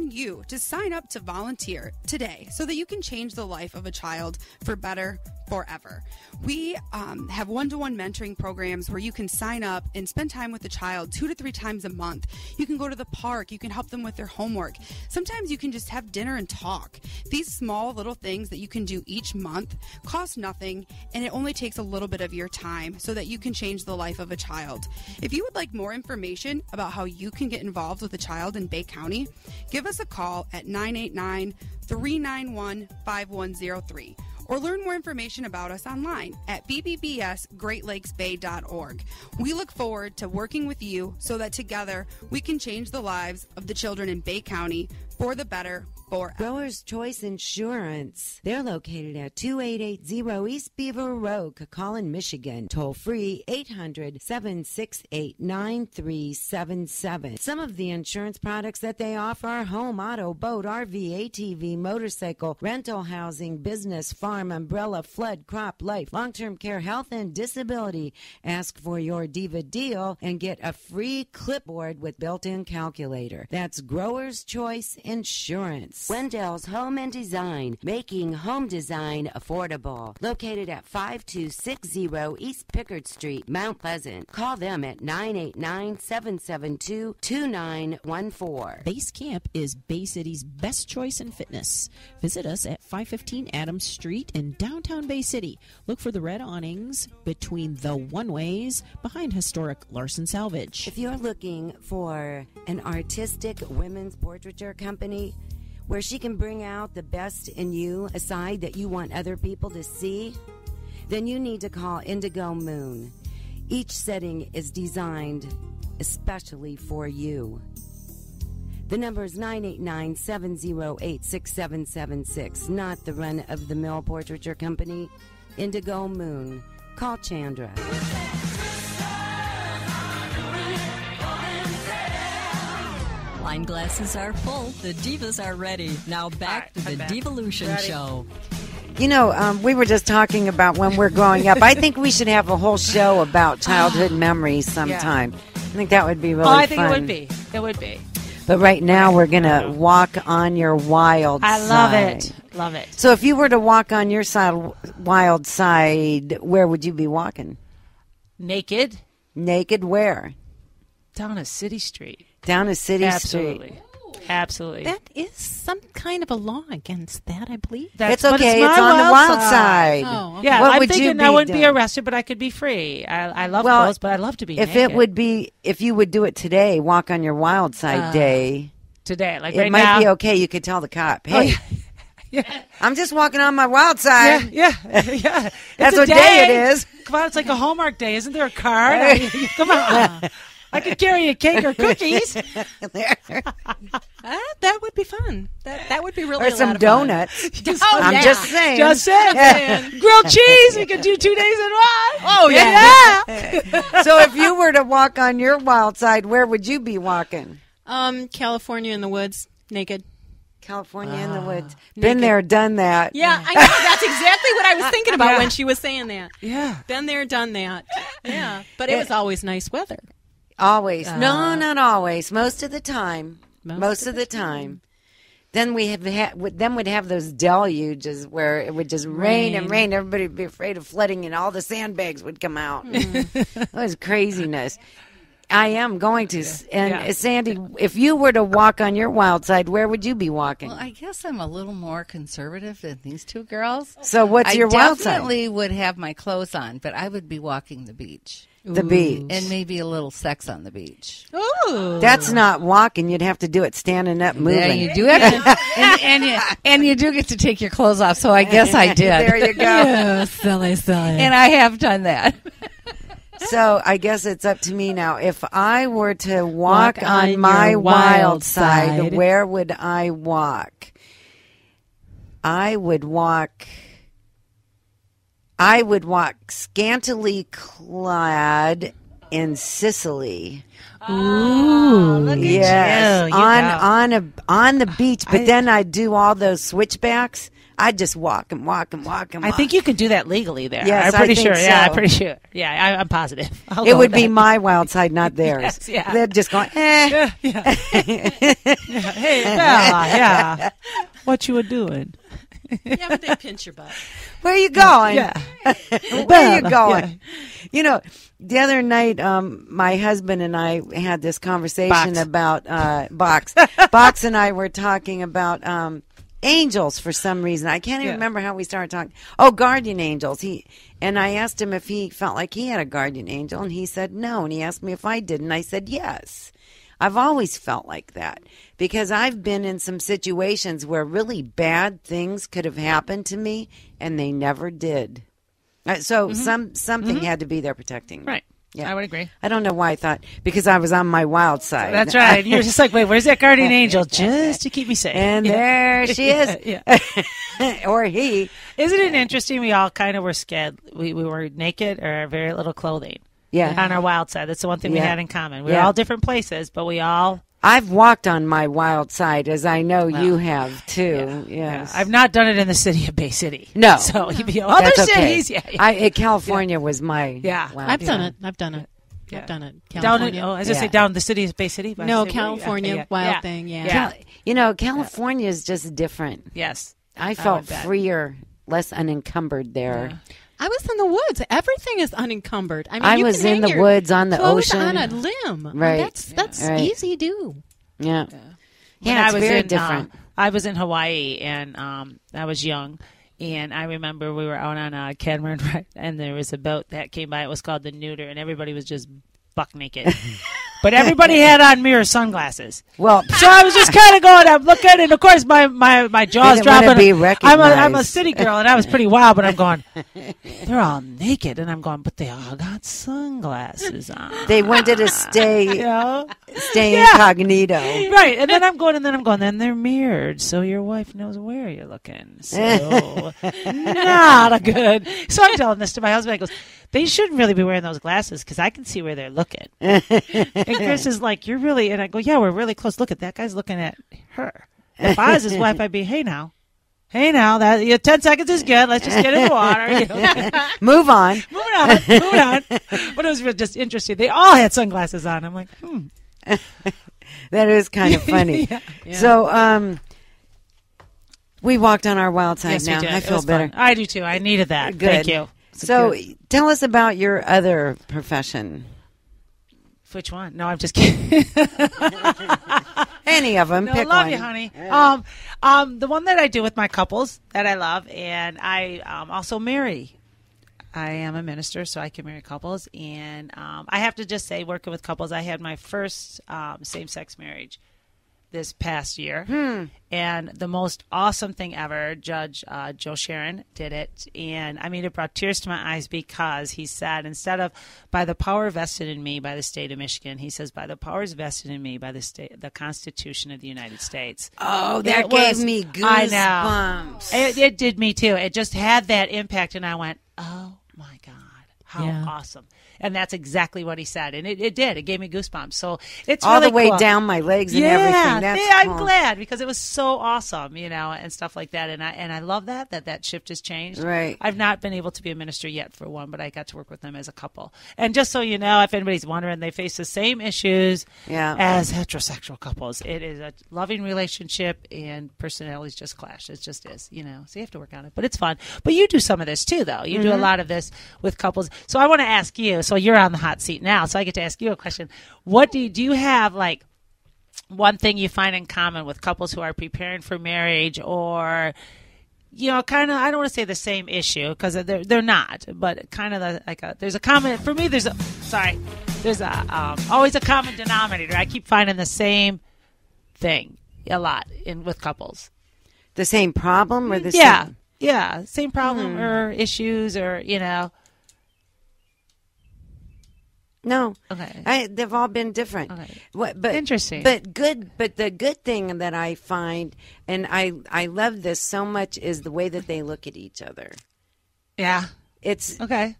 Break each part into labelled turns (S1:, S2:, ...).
S1: inviting you to sign up to volunteer today so that you can change the life of a child for better forever. We have one-to-one mentoring programs where you can sign up and spend time with the child 2 to 3 times a month. You can go to the park. You can help them with their homework. Sometimes you can just have dinner and talk. These small little things that you can do each month cost nothing, and it only takes a little bit of your time so that you can change the life of a child. If you would like more information about how you can get involved with a child in Bay County, give us a call at 989-391-5103. or learn more information about us online at bbbsgreatlakesbay.org. We look forward to working with you so that together we can change the lives of the children in Bay County for the better forever.
S2: Growers Choice Insurance. They're located at 2880 East Beaver Road, Cocallan, Michigan. Toll free 800-768-9377. Some of the insurance products that they offer are home, auto, boat, RV, ATV, motorcycle, rental housing, business, farm, umbrella, flood, crop, life, long-term care, health, and disability. Ask for your Diva deal and get a free clipboard with built-in calculator. That's Growers Choice Insurance. Wendell's Home and Design, making home design affordable. Located at 5260 East Pickard Street, Mount Pleasant. Call them at 989-772-2914.
S3: Base Camp is Bay City's best choice in fitness. Visit us at 515 Adams Street in downtown Bay City. Look for the red awnings between the one-ways behind historic Larson Salvage.
S2: If you're looking for an artistic women's portraiture company where she can bring out the best in you, a side that you want other people to see, then you need to call Indigo Moon. Each setting is designed especially for you. The number is 989-708-6776, not the run-of-the-mill portraiture company. Indigo Moon. Call Chandra.
S4: Wine glasses are full. The divas are ready. Now back to the Divalution show.
S2: You know, we were just talking about when we're growing up. I think we should have a whole show about childhood memories sometime. I think that would be really fun.
S5: I think it would be. It would be.
S2: But right now we're going to walk on your wild side.
S5: I love it. Love it.
S2: So if you were to walk on your wild side, where would you be walking?
S5: Naked.
S2: Naked where?
S5: Down a city street.
S2: Down a city
S5: Absolutely.
S2: street.
S5: Absolutely.
S3: That is some kind of a law against that, I believe.
S2: It's okay. It's on the wild side.
S3: Oh, okay.
S5: Yeah,
S2: what
S5: I'm
S2: would
S5: thinking
S2: you be
S5: I wouldn't be
S2: doing?
S5: arrested, but I could be free. I love clothes, but I love to be
S2: if
S5: naked.
S2: it would be, if you would do it today, walk on your wild side day.
S5: Today, like
S2: it
S5: right
S2: might
S5: now.
S2: be okay. You could tell the cop, hey,
S5: Oh, yeah.
S2: I'm just walking on my wild side.
S5: Yeah.
S2: That's
S5: It's a
S2: what day it is.
S5: Come on, it's like a Hallmark day. Isn't there a card? Come on. I could carry a cake or cookies.
S3: That would be fun. That would be really
S2: Or
S3: a
S2: some
S3: lot of fun.
S2: donuts.
S3: Oh,
S2: I'm
S3: yeah.
S2: just saying.
S5: Just saying. Grilled cheese. We could do 2 days in one.
S3: Oh, yeah.
S2: So if you were to walk on your wild side, where would you be walking?
S3: California in the woods, naked.
S2: California in the woods.
S3: Naked.
S2: Been there, done that.
S3: Yeah, I know. That's exactly what I was thinking about when she was saying that.
S5: Yeah.
S3: Been there, done that. Yeah. But it was always nice weather.
S2: Always. No, not always. Most of the time.
S3: Most
S2: Most of the time. Then we have then we'd have those deluges where it would just rain and rain. Everybody would be afraid of flooding, and all the sandbags would come out. It was craziness. I am going to. And Sandy, if you were to walk on your wild side, where would you be walking?
S6: Well, I guess I'm a little more conservative than these two girls.
S2: So what's your wild side?
S6: I definitely would have my clothes on, but I would be walking the beach.
S2: The beach.
S6: And maybe a little sex on the beach.
S3: Ooh.
S2: That's not walking. You'd have to do it standing up, moving.
S6: Yeah, you do have to, and you do get to take your clothes off, so I guess I did.
S2: There you go.
S3: Yeah, silly.
S6: And I have done that.
S2: So I guess it's up to me now. If I were to walk on my wild side, where would I walk? I would walk scantily clad in Sicily.
S5: Ooh, look
S2: Yes,
S5: at you.
S2: on the beach. But then I do all those switchbacks. I just walk and walk and walk and walk.
S5: I think you can do that legally there.
S2: Yes,
S5: I'm pretty
S2: I think
S5: sure.
S2: so.
S5: Yeah, I'm pretty sure. Yeah, I'm positive.
S2: It would be my wild side, not theirs.
S5: Yes, yeah.
S2: They're just going, eh.
S5: Yeah. Hey, Bella, yeah. What you were doing?
S3: Yeah, but they pinch your butt.
S2: Where are you going?
S5: Yeah.
S2: Where are you going?
S5: Yeah.
S2: You know, the other night, my husband and I had this conversation about Box. Box and I were talking about angels for some reason. I can't even remember how we started talking. Oh, guardian angels. And I asked him if he felt like he had a guardian angel, and he said no. And he asked me if I did, and I said yes. I've always felt like that because I've been in some situations where really bad things could have happened to me, and they never did. So something had to be there protecting me.
S5: Right.
S2: Yeah.
S5: I would agree.
S2: I don't know why I thought, because I was on my wild side.
S5: That's right. You're just like, wait, where's that guardian angel? Just to keep me safe.
S2: And there she is.
S5: Yeah.
S2: Or he.
S5: Isn't it interesting? We all kind of were scared. We were naked or very little clothing.
S2: Yeah.
S5: On our wild side. That's the one thing we had in common. We were
S2: Yeah.
S5: all different places, but we all...
S2: I've walked on my wild side, as I know you have too. Yes.
S5: I've not done it in the city of Bay City.
S2: No.
S5: So you'd be other
S2: That's okay.
S5: cities.
S2: California was my
S5: Yeah.
S2: wild
S3: I've done
S2: side.
S3: it. I've done it.
S5: Yeah.
S3: I've done it.
S5: Down
S3: California.
S5: in, I was going to say down the city of Bay City. But
S3: No,
S5: I say,
S3: California wild thing. Yeah.
S5: Yeah.
S2: You know, California is just different.
S5: Yes.
S2: I felt
S5: bet.
S2: freer, less unencumbered there.
S5: Yeah.
S3: I was in the woods. Everything is unencumbered. I mean,
S2: I
S3: you
S2: was
S3: can
S2: in
S3: hang
S2: the
S3: your
S2: woods on the
S3: clothes
S2: ocean.
S3: on a limb.
S2: Right.
S3: That's
S2: Right.
S3: easy to do.
S2: Yeah.
S5: When
S2: Yeah,
S5: I
S2: it's
S5: was
S2: very
S5: in,
S2: different.
S5: I was in Hawaii, and I was young, and I remember we were out on a catamaran ride, and there was a boat that came by. It was called the Neuter, and everybody was just buck naked. But everybody had on mirror sunglasses.
S2: Well,
S5: So I was just kind of going, I'm looking, and of course my jaw's
S2: Didn't wanna
S5: dropping.
S2: be
S5: I'm
S2: recognized.
S5: a city girl, and I was pretty wild, but I'm going, they're all naked, and I'm going, but they all got sunglasses on.
S2: they wanted to stay
S5: You know?
S2: incognito.
S5: Right, and then I'm going, then they're mirrored, so your wife knows where you're looking. So, not a good. So I'm telling this to my husband. I goes, they shouldn't really be wearing those glasses because I can see where they're looking. And Chris is like, you're really, and I go, yeah, we're really close. Look at that guy's looking at her. If I was his wife, I'd be, hey now, that 10 seconds is good. Let's just get in the water. You know?
S2: Move on.
S5: Moving on. But it was just interesting. They all had sunglasses on. I'm like,
S2: That is kind of funny.
S5: Yeah.
S2: So, we walked on our wild side
S5: Yes,
S2: now.
S5: we did.
S2: I
S5: It
S2: feel
S5: was
S2: better.
S5: fun. I do too. I needed that.
S2: Good.
S5: Thank you.
S2: So,
S5: Good.
S2: tell us about your other profession.
S5: Which one? No, I'm just kidding.
S2: Any of them.
S5: No,
S2: Pick
S5: love
S2: one.
S5: you, honey. The one that I do with my couples that I love, and I also marry. I am a minister, so I can marry couples, and I have to just say, working with couples, I had my first same-sex marriage this past year, and the most awesome thing ever. Judge Joe Sharon did it, and I mean, it brought tears to my eyes because he said, instead of by the power vested in me by the state of Michigan, he says, by the powers vested in me by the Constitution of the United States.
S2: Oh, that
S5: It
S2: gave
S5: was-
S2: me
S5: I know.
S2: goosebumps.
S5: It did me too. It just had that impact, and I went, oh my God, how
S3: Yeah.
S5: awesome. And that's exactly what he said. And it did. It gave me goosebumps. So it's
S2: All
S5: really
S2: the way
S5: cool.
S2: down my legs and everything. That's
S5: I'm
S2: cool.
S5: glad because it was so awesome, and stuff like that. And I love that shift has changed.
S2: Right.
S5: I've not been able to be a minister yet for one, but I got to work with them as a couple. And just so you know, if anybody's wondering, they face the same issues as heterosexual couples. It is a loving relationship, and personalities just clash. It just is, So you have to work on it, but it's fun. But you do some of this too, though. You do a lot of this with couples. So I want to ask you. So you're on the hot seat now, so I get to ask you a question. What do you have, like, one thing you find in common with couples who are preparing for marriage, or kind of, I don't want to say the same issue because they're not, but kind of there's a common, for me, there's always a common denominator. I keep finding the same thing a lot with couples.
S2: The same problem or the same?
S5: Yeah, same problem or issues or
S2: No.
S5: Okay.
S2: They've all been different.
S5: Okay.
S2: But
S5: Interesting.
S2: But the good thing that I find, and I love this so much, is the way that they look at each other.
S5: Yeah.
S2: It's
S5: Okay.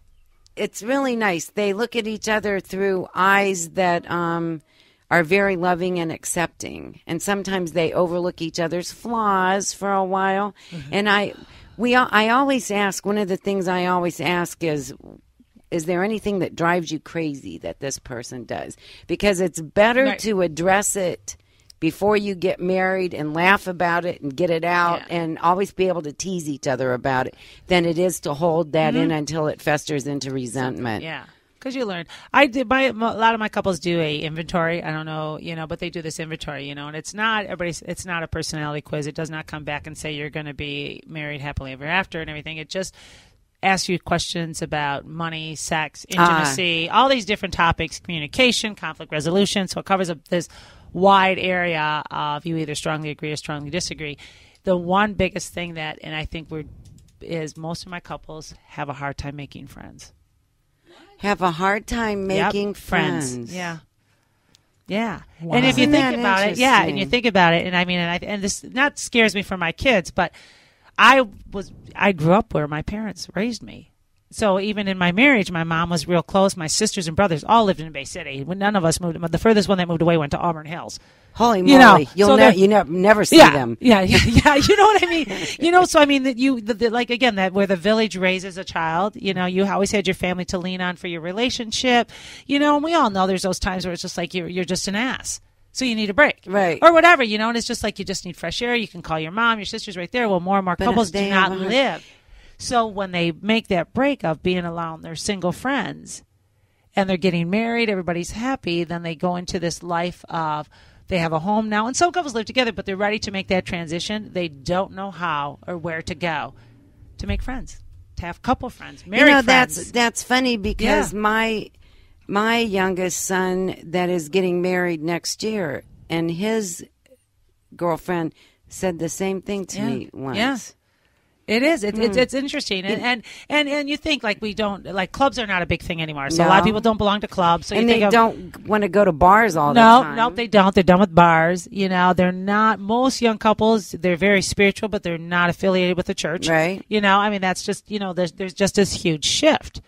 S2: it's really nice. They look at each other through eyes that are very loving and accepting, and sometimes they overlook each other's flaws for a while. And I always ask, one of the things I always ask is there anything that drives you crazy that this person does? Because it's better to address it before you get married and laugh about it and get it out and always be able to tease each other about it than it is to hold that in until it festers into resentment.
S5: Yeah. Because you learn. A lot of my couples do a inventory. I don't know, but they do this inventory, and it's not a personality quiz. It does not come back and say you're going to be married happily ever after and everything. It just asks you questions about money, sex, intimacy, all these different topics, communication, conflict resolution. So it covers this wide area of you either strongly agree or strongly disagree. The one biggest thing and I think is most of my couples have a hard time making friends.
S2: Have a hard time making friends.
S5: Yeah. Yeah.
S2: Wow.
S5: And if you
S2: Isn't
S5: think
S2: that
S5: about it, and you think about it, and I mean, and this not scares me for my kids, but I grew up where my parents raised me. So even in my marriage, my mom was real close. My sisters and brothers all lived in Bay City. When none of us moved, the furthest one that moved away went to Auburn Hills.
S2: Holy moly! You never see them.
S5: Yeah. You know what I mean? So I mean that like again, that where the village raises a child. You always had your family to lean on for your relationship. And we all know there's those times where it's just like you're just an ass. So you need a break.
S2: Right.
S5: Or whatever, and it's just like you just need fresh air. You can call your mom, your sister's right there. Well, more and more couples do not live. So when they make that break of being alone, they're single friends, and they're getting married, everybody's happy, then they go into this life of they have a home now. And some couples live together, but they're ready to make that transition. They don't know how or where to go to make friends, to have couple friends, married friends.
S2: That's funny because my youngest son that is getting married next year, and his girlfriend said the same thing to me once.
S5: Yeah. It is. It's interesting, and you think like we don't like clubs are not a big thing anymore. So a lot of people don't belong to clubs. So
S2: and they don't want to go to bars all the time.
S5: No, they don't. They're done with bars. They're not. Most young couples, they're very spiritual, but they're not affiliated with the church.
S2: Right.
S5: I mean that's just there's just this huge shift,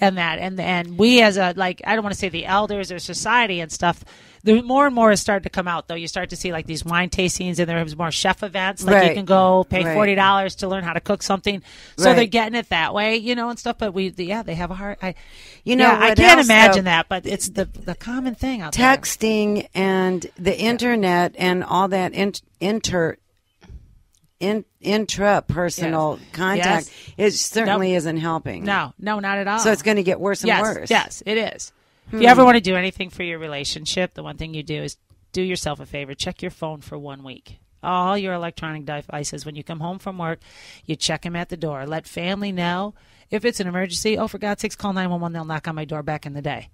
S5: and we as I don't want to say the elders or society and stuff. More and more is starting to come out, though. You start to see like these wine tastings, and there's more chef events. Like you can go pay $40 to learn how to cook something. So they're getting it that way, and stuff. But they have a hard. I can't imagine that, but it's the common thing out there.
S2: Texting and the internet and all that intrapersonal contact certainly isn't helping.
S5: No, not at all.
S2: So it's going to get worse and worse.
S5: Yes, it is. If you ever want to do anything for your relationship, the one thing you do is do yourself a favor. Check your phone for 1 week. All your electronic devices. When you come home from work, you check them at the door. Let family know. If it's an emergency, for God's sakes, call 911. They'll knock on my door back in the day.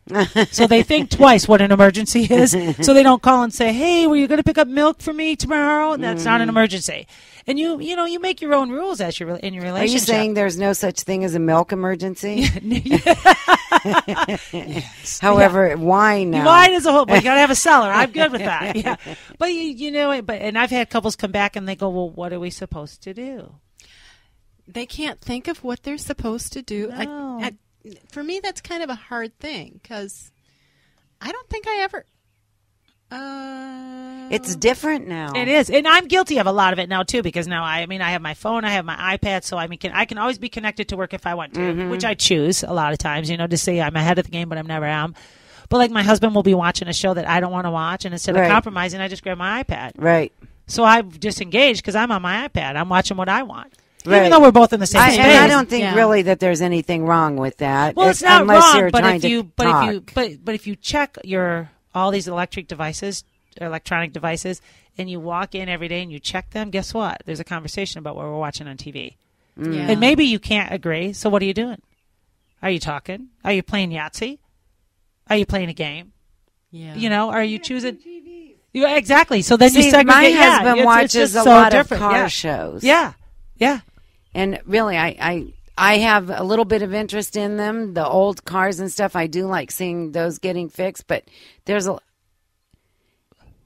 S5: So they think twice what an emergency is. So they don't call and say, hey, were you going to pick up milk for me tomorrow? That's not an emergency. And you make your own rules in your relationship.
S2: Are you saying there's no such thing as a milk emergency?
S5: Yes.
S2: However, wine now.
S5: Wine is a whole, but you got to have a cellar. I'm good with that. Yeah. But and I've had couples come back and they go, well, what are we supposed to do?
S7: They can't think of what they're supposed to do.
S5: No.
S7: For me, that's kind of a hard thing because I don't think I ever.
S2: It's different now.
S5: It is, and I'm guilty of a lot of it now too. Because now I have my phone, I have my iPad, so I can always be connected to work if I want to, which I choose a lot of times. To say I'm ahead of the game, but I'm never am. But like my husband will be watching a show that I don't want to watch, and instead of compromising, I just grab my iPad.
S2: Right.
S5: So I've disengaged because I'm on my iPad. I'm watching what I want. Right. Even though we're both in the same space.
S2: And I don't think really that there's anything wrong with that.
S5: Well, it's not
S2: unless
S5: wrong,
S2: you're
S5: but
S2: trying
S5: if
S2: to
S5: you
S2: talk.
S5: but if you check all these electronic devices, and you walk in every day and you check them, guess what? There's a conversation about what we're watching on TV.
S7: Yeah.
S5: And maybe you can't agree, so what are you doing? Are you talking? Are you playing Yahtzee? Are you playing a game?
S7: Yeah.
S5: Are you choosing? Yeah, exactly. So then you segregate.
S2: My husband watches a lot of car shows.
S5: Yeah.
S2: And really, I have a little bit of interest in them, the old cars and stuff. I do like seeing those getting fixed, but there's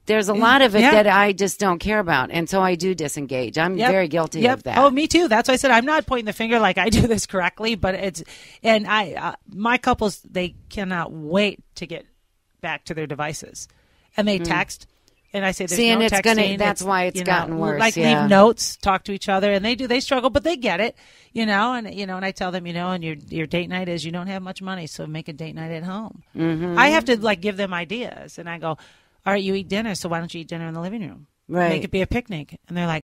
S2: there's a lot of it that I just don't care about, and so I do disengage. I'm very guilty of that.
S5: Oh, me too. That's why I said I'm not pointing the finger like I do this correctly, but it's and my couples, they cannot wait to get back to their devices, and they text. And I say, there's no
S2: and it's
S5: texting.
S2: that's why it's gotten worse.
S5: Like leave notes, talk to each other, and they struggle, but they get it, and I tell them, and your date night is you don't have much money, so make a date night at home. Mm-hmm. I have to like give them ideas, and I go, all right, you eat dinner, so why don't you eat dinner in the living room?
S2: Right.
S5: Make it be a picnic. And they're like,